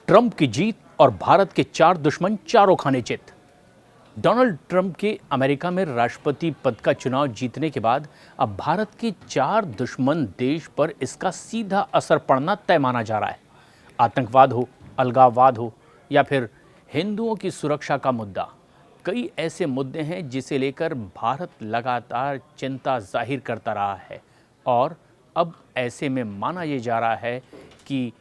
Trump की जीत और भारत के 4 दुश्मन चारों खाने चित। डोनाल्ड ट्रंप के अमेरिका में राष्ट्रपति पद का चुनाव जीतने के बाद अब भारत के 4 दुश्मन देश पर इसका सीधा असर पड़ना तय माना जा रहा है। आतंकवाद हो, अलगाववाद हो या फिर हिंदुओं की सुरक्षा का मुद्दा, कई ऐसे मुद्दे हैं जिसे लेकर भारत लगातार चिंता जाहिर करता रहा है। और अब ऐसे में माना यह जा रहा है कि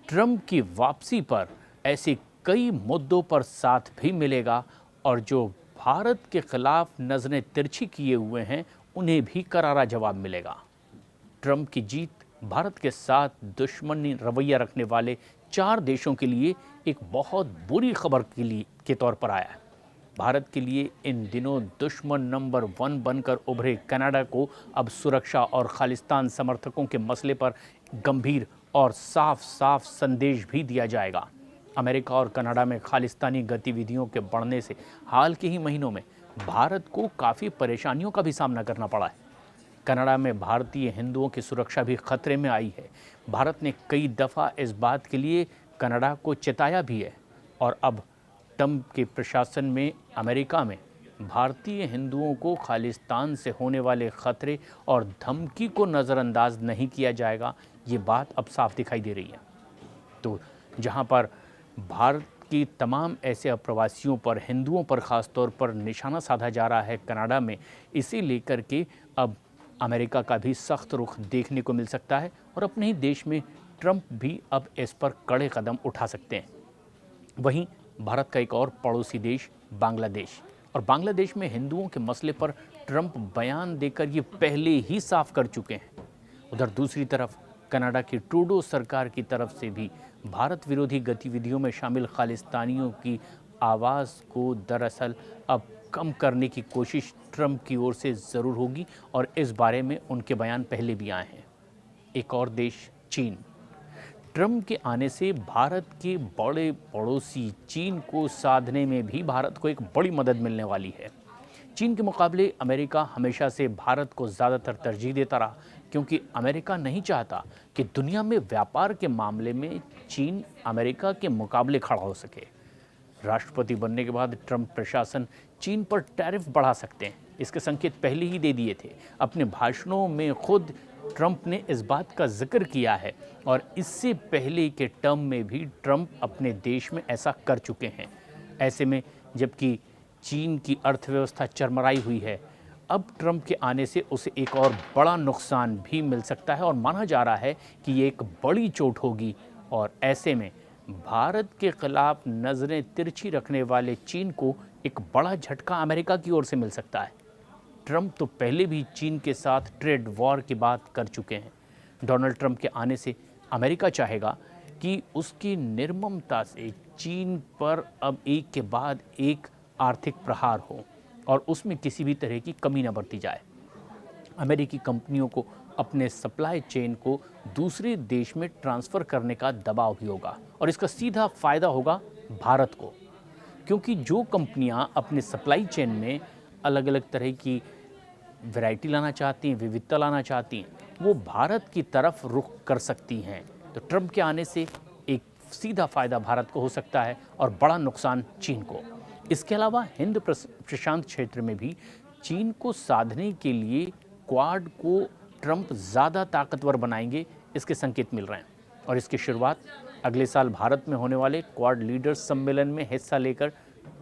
ट्रंप की वापसी पर ऐसे कई मुद्दों पर साथ भी मिलेगा और जो भारत के खिलाफ नज़रें तिरछी किए हुए हैं उन्हें भी करारा जवाब मिलेगा। ट्रंप की जीत भारत के साथ दुश्मनी रवैया रखने वाले 4 देशों के लिए एक बहुत बुरी खबर के तौर पर आया है। भारत के लिए इन दिनों दुश्मन नंबर 1 बनकर उभरे कनाडा को अब सुरक्षा और खालिस्तान समर्थकों के मसले पर गंभीर और साफ साफ संदेश भी दिया जाएगा। अमेरिका और कनाडा में खालिस्तानी गतिविधियों के बढ़ने से हाल के ही महीनों में भारत को काफ़ी परेशानियों का भी सामना करना पड़ा है। कनाडा में भारतीय हिंदुओं की सुरक्षा भी खतरे में आई है। भारत ने कई दफ़ा इस बात के लिए कनाडा को चेताया भी है और अब ट्रंप के प्रशासन में अमेरिका में भारतीय हिंदुओं को खालिस्तान से होने वाले खतरे और धमकी को नज़रअंदाज नहीं किया जाएगा, ये बात अब साफ दिखाई दे रही है। तो जहां पर भारत की तमाम ऐसे अप्रवासियों पर, हिंदुओं पर ख़ास तौर पर निशाना साधा जा रहा है कनाडा में, इसे लेकर के अब अमेरिका का भी सख्त रुख देखने को मिल सकता है और अपने ही देश में ट्रंप भी अब इस पर कड़े कदम उठा सकते हैं। वहीं भारत का एक और पड़ोसी देश बांग्लादेश, और बांग्लादेश में हिंदुओं के मसले पर ट्रंप बयान देकर ये पहले ही साफ कर चुके हैं। उधर दूसरी तरफ कनाडा की ट्रूडो सरकार की तरफ से भी भारत विरोधी गतिविधियों में शामिल खालिस्तानियों की आवाज़ को दरअसल अब कम करने की कोशिश ट्रंप की ओर से ज़रूर होगी और इस बारे में उनके बयान पहले भी आए हैं। एक और देश चीन, ट्रंप के आने से भारत के बड़े पड़ोसी चीन को साधने में भी भारत को एक बड़ी मदद मिलने वाली है। चीन के मुकाबले अमेरिका हमेशा से भारत को ज़्यादातर तरजीह देता रहा, क्योंकि अमेरिका नहीं चाहता कि दुनिया में व्यापार के मामले में चीन अमेरिका के मुकाबले खड़ा हो सके। राष्ट्रपति बनने के बाद ट्रंप प्रशासन चीन पर टैरिफ बढ़ा सकते हैं, इसके संकेत पहले ही दे दिए थे। अपने भाषणों में खुद ट्रंप ने इस बात का जिक्र किया है और इससे पहले के टर्म में भी ट्रंप अपने देश में ऐसा कर चुके हैं। ऐसे में जबकि चीन की अर्थव्यवस्था चरमराई हुई है, अब ट्रंप के आने से उसे एक और बड़ा नुकसान भी मिल सकता है और माना जा रहा है कि ये एक बड़ी चोट होगी और ऐसे में भारत के खिलाफ नज़रें तिरछी रखने वाले चीन को एक बड़ा झटका अमेरिका की ओर से मिल सकता है। ट्रंप तो पहले भी चीन के साथ ट्रेड वॉर की बात कर चुके हैं। डोनाल्ड ट्रंप के आने से अमेरिका चाहेगा कि उसकी निर्ममता से चीन पर अब एक के बाद एक आर्थिक प्रहार हो और उसमें किसी भी तरह की कमी न बरती जाए। अमेरिकी कंपनियों को अपने सप्लाई चेन को दूसरे देश में ट्रांसफ़र करने का दबाव भी होगा और इसका सीधा फ़ायदा होगा भारत को, क्योंकि जो कंपनियां अपने सप्लाई चेन में अलग अलग तरह की वैरायटी लाना चाहती हैं, विविधता लाना चाहती हैं, वो भारत की तरफ रुख कर सकती हैं। तो ट्रंप के आने से एक सीधा फ़ायदा भारत को हो सकता है और बड़ा नुकसान चीन को। इसके अलावा हिंद प्रशांत क्षेत्र में भी चीन को साधने के लिए क्वाड को ट्रंप ज़्यादा ताकतवर बनाएंगे, इसके संकेत मिल रहे हैं और इसकी शुरुआत अगले साल भारत में होने वाले क्वाड लीडर्स सम्मेलन में हिस्सा लेकर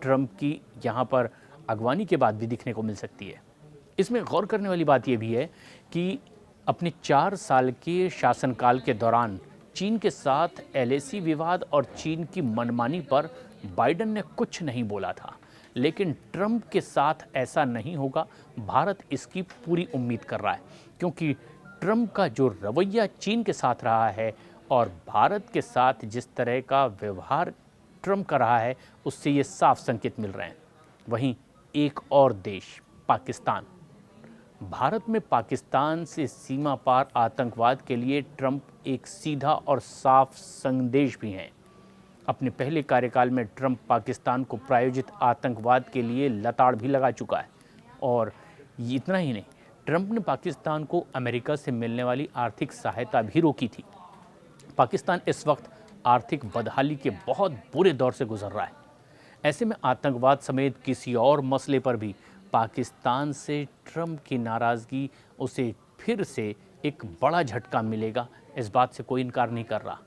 ट्रंप की यहाँ पर अगवानी के बाद भी दिखने को मिल सकती है। इसमें गौर करने वाली बात यह भी है कि अपने 4 साल के शासनकाल के दौरान चीन के साथ एलएसी विवाद और चीन की मनमानी पर बाइडेन ने कुछ नहीं बोला था, लेकिन ट्रंप के साथ ऐसा नहीं होगा। भारत इसकी पूरी उम्मीद कर रहा है, क्योंकि ट्रंप का जो रवैया चीन के साथ रहा है और भारत के साथ जिस तरह का व्यवहार ट्रंप कर रहा है, उससे ये साफ संकेत मिल रहे हैं। वहीं एक और देश पाकिस्तान, भारत में पाकिस्तान से सीमा पार आतंकवाद के लिए ट्रंप एक सीधा और साफ संदेश भी हैं। अपने पहले कार्यकाल में ट्रंप पाकिस्तान को प्रायोजित आतंकवाद के लिए लताड़ भी लगा चुका है और इतना ही नहीं, ट्रंप ने पाकिस्तान को अमेरिका से मिलने वाली आर्थिक सहायता भी रोकी थी। पाकिस्तान इस वक्त आर्थिक बदहाली के बहुत बुरे दौर से गुजर रहा है। ऐसे में आतंकवाद समेत किसी और मसले पर भी पाकिस्तान से ट्रंप की नाराज़गी उसे फिर से एक बड़ा झटका मिलेगा, इस बात से कोई इनकार नहीं कर रहा।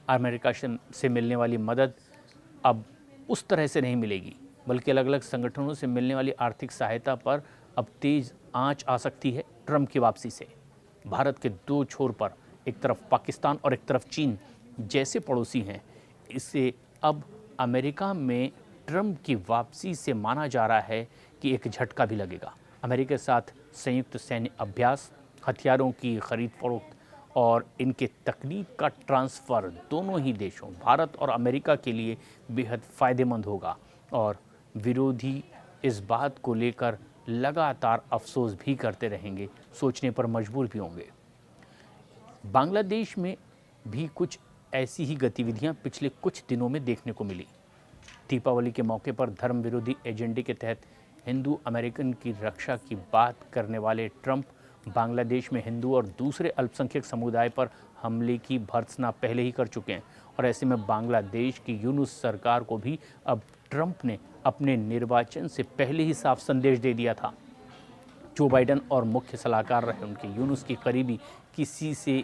अमेरिका से मिलने वाली मदद अब उस तरह से नहीं मिलेगी, बल्कि अलग अलग संगठनों से मिलने वाली आर्थिक सहायता पर अब तेज़ आंच आ सकती है ट्रंप की वापसी से। भारत के दो छोर पर एक तरफ पाकिस्तान और एक तरफ चीन जैसे पड़ोसी हैं, इससे अब अमेरिका में ट्रंप की वापसी से माना जा रहा है कि एक झटका भी लगेगा। अमेरिका के साथ संयुक्त सैन्य अभ्यास, हथियारों की खरीद फरोख्त और इनके तकनीक का ट्रांसफ़र दोनों ही देशों भारत और अमेरिका के लिए बेहद फ़ायदेमंद होगा और विरोधी इस बात को लेकर लगातार अफसोस भी करते रहेंगे, सोचने पर मजबूर भी होंगे। बांग्लादेश में भी कुछ ऐसी ही गतिविधियां पिछले कुछ दिनों में देखने को मिली। दीपावली के मौके पर धर्म विरोधी एजेंडे के तहत हिंदू अमेरिकन की रक्षा की बात करने वाले ट्रंप बांग्लादेश में हिंदू और दूसरे अल्पसंख्यक समुदाय पर हमले की भर्त्सना पहले ही कर चुके हैं और ऐसे में बांग्लादेश की यूनुस सरकार को भी अब ट्रंप ने अपने निर्वाचन से पहले ही साफ संदेश दे दिया था। जो बाइडन और मुख्य सलाहकार रहे उनके यूनुस की करीबी किसी से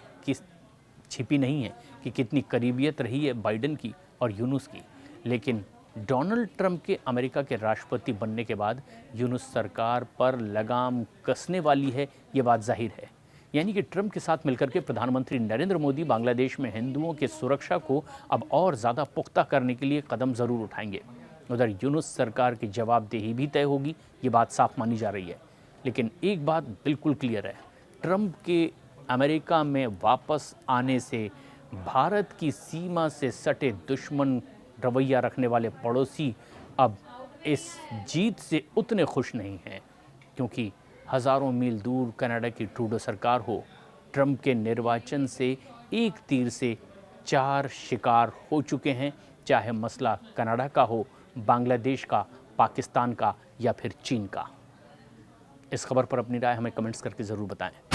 छिपी नहीं है कि कितनी करीबियत रही है बाइडन की और यूनुस की, लेकिन डोनाल्ड ट्रंप के अमेरिका के राष्ट्रपति बनने के बाद यूनुस सरकार पर लगाम कसने वाली है, ये बात जाहिर है। यानी कि ट्रंप के साथ मिलकर के प्रधानमंत्री नरेंद्र मोदी बांग्लादेश में हिंदुओं के सुरक्षा को अब और ज़्यादा पुख्ता करने के लिए कदम ज़रूर उठाएंगे। उधर यूनुस सरकार की जवाबदेही भी तय होगी, ये बात साफ मानी जा रही है। लेकिन एक बात बिल्कुल क्लियर है, ट्रंप के अमेरिका में वापस आने से भारत की सीमा से सटे दुश्मन रवैया रखने वाले पड़ोसी अब इस जीत से उतने खुश नहीं हैं, क्योंकि हज़ारों मील दूर कनाडा की ट्रूडो सरकार हो, ट्रंप के निर्वाचन से एक तीर से 4 शिकार हो चुके हैं, चाहे मसला कनाडा का हो, बांग्लादेश का, पाकिस्तान का या फिर चीन का। इस खबर पर अपनी राय हमें कमेंट्स करके ज़रूर बताएं।